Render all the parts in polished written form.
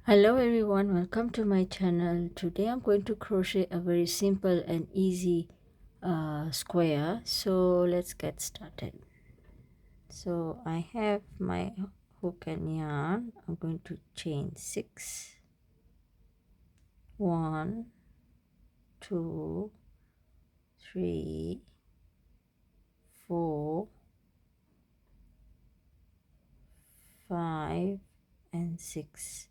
Hello everyone, welcome to my channel. Today I'm going to crochet a very simple and easy square. So let's get started. So I have my hook and yarn. I'm going to chain 6, 1, 2, 3, 4, 5 and 6,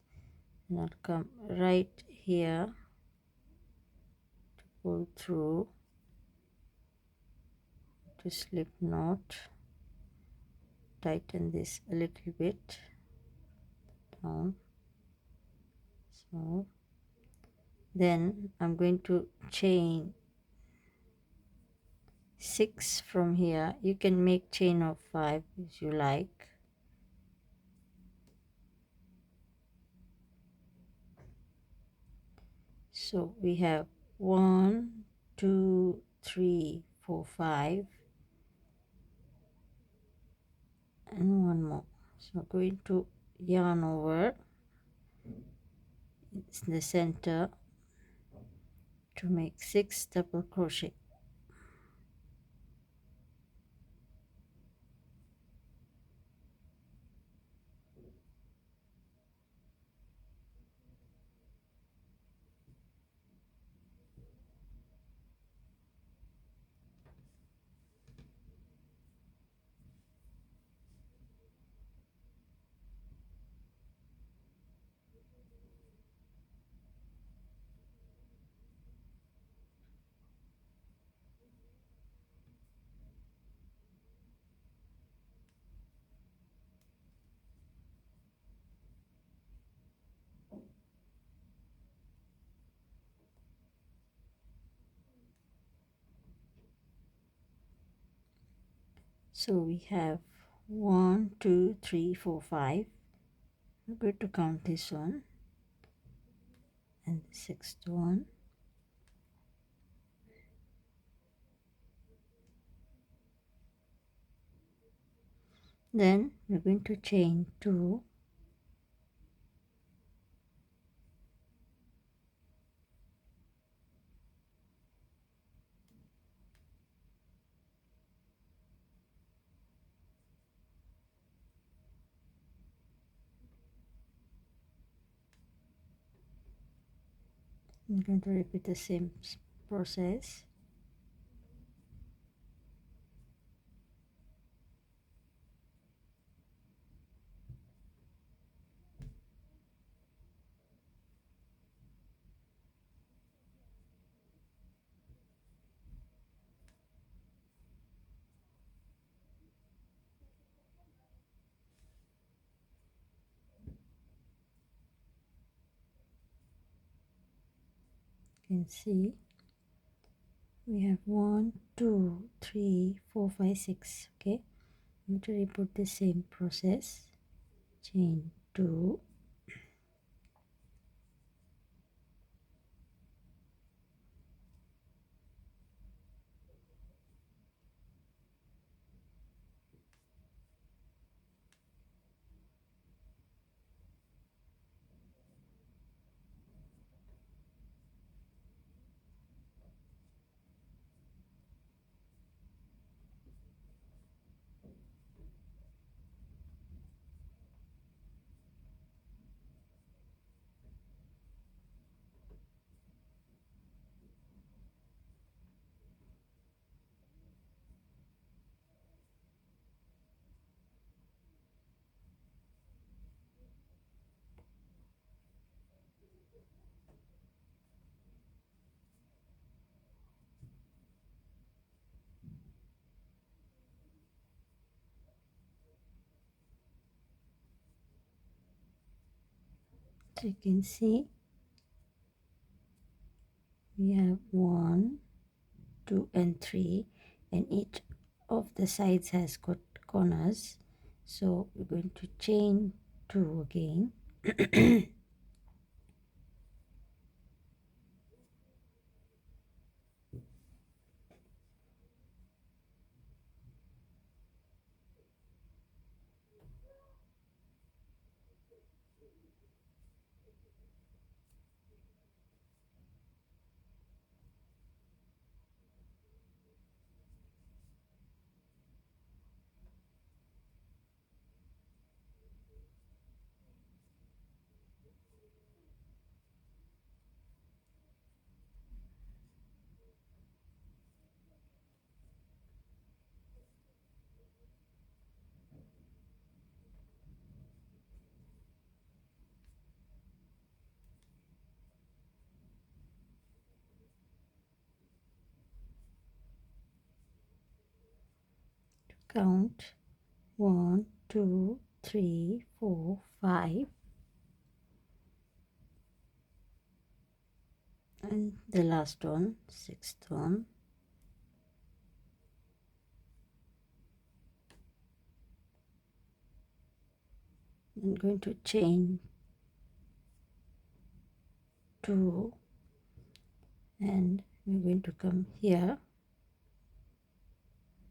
and I'll come right here to pull through to slip knot. Tighten this a little bit down. So then I'm going to chain 6 from here. You can make chain of 5 if you like. So we have 1, 2, 3, 4, 5 and one more. So I'm going to yarn over the center to make 6 double crochet. So we have 1, 2, 3, 4, 5. I'm going to count this one and the 6th one. Then we're going to chain 2, I'm going to repeat the same process. You can see we have 1, 2, 3, 4, 5, 6. Okay, I'm going to repeat the same process. Chain 2, so you can see we have 1, 2 and 3, and each of the sides has got corners. So we're going to chain 2 again. count 1 2 3 4 5, and the last one, sixth one. I'm going to chain 2, and we're going to come here,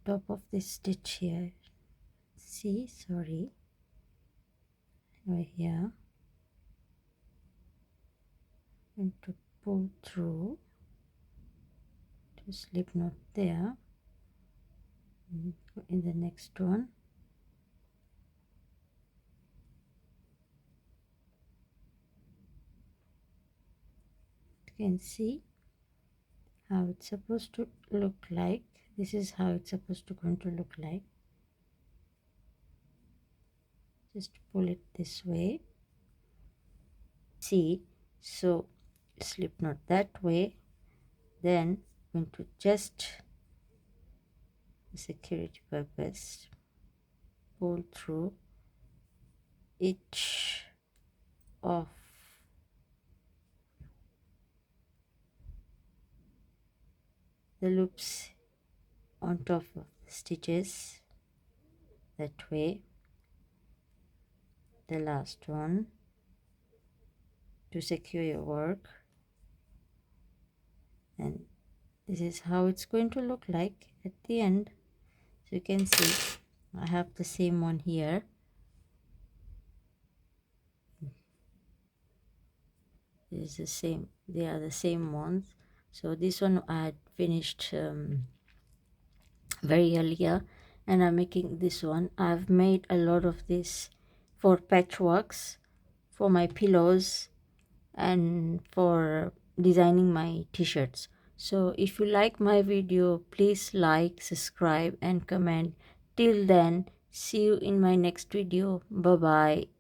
top of this stitch here. See, sorry, right here. I'm going to pull through to slip knot there. And go in the next one. You can see how it's supposed to look like. This is how it's supposed to going to look like. Just pull it this way. See, so slip knot that way, then I'm going to just for security purpose pull through each of the loops on top of the stitches that way, the last one, to secure your work. And this is how it's going to look like at the end. So you can see I have the same one here. This is the same, they are the same ones. So this one I had finished very earlier, and I'm making this one. I've made a lot of this for patchworks, for my pillows, and for designing my t-shirts. So if you like my video, please like, subscribe and comment. Till then, see you in my next video. Bye bye.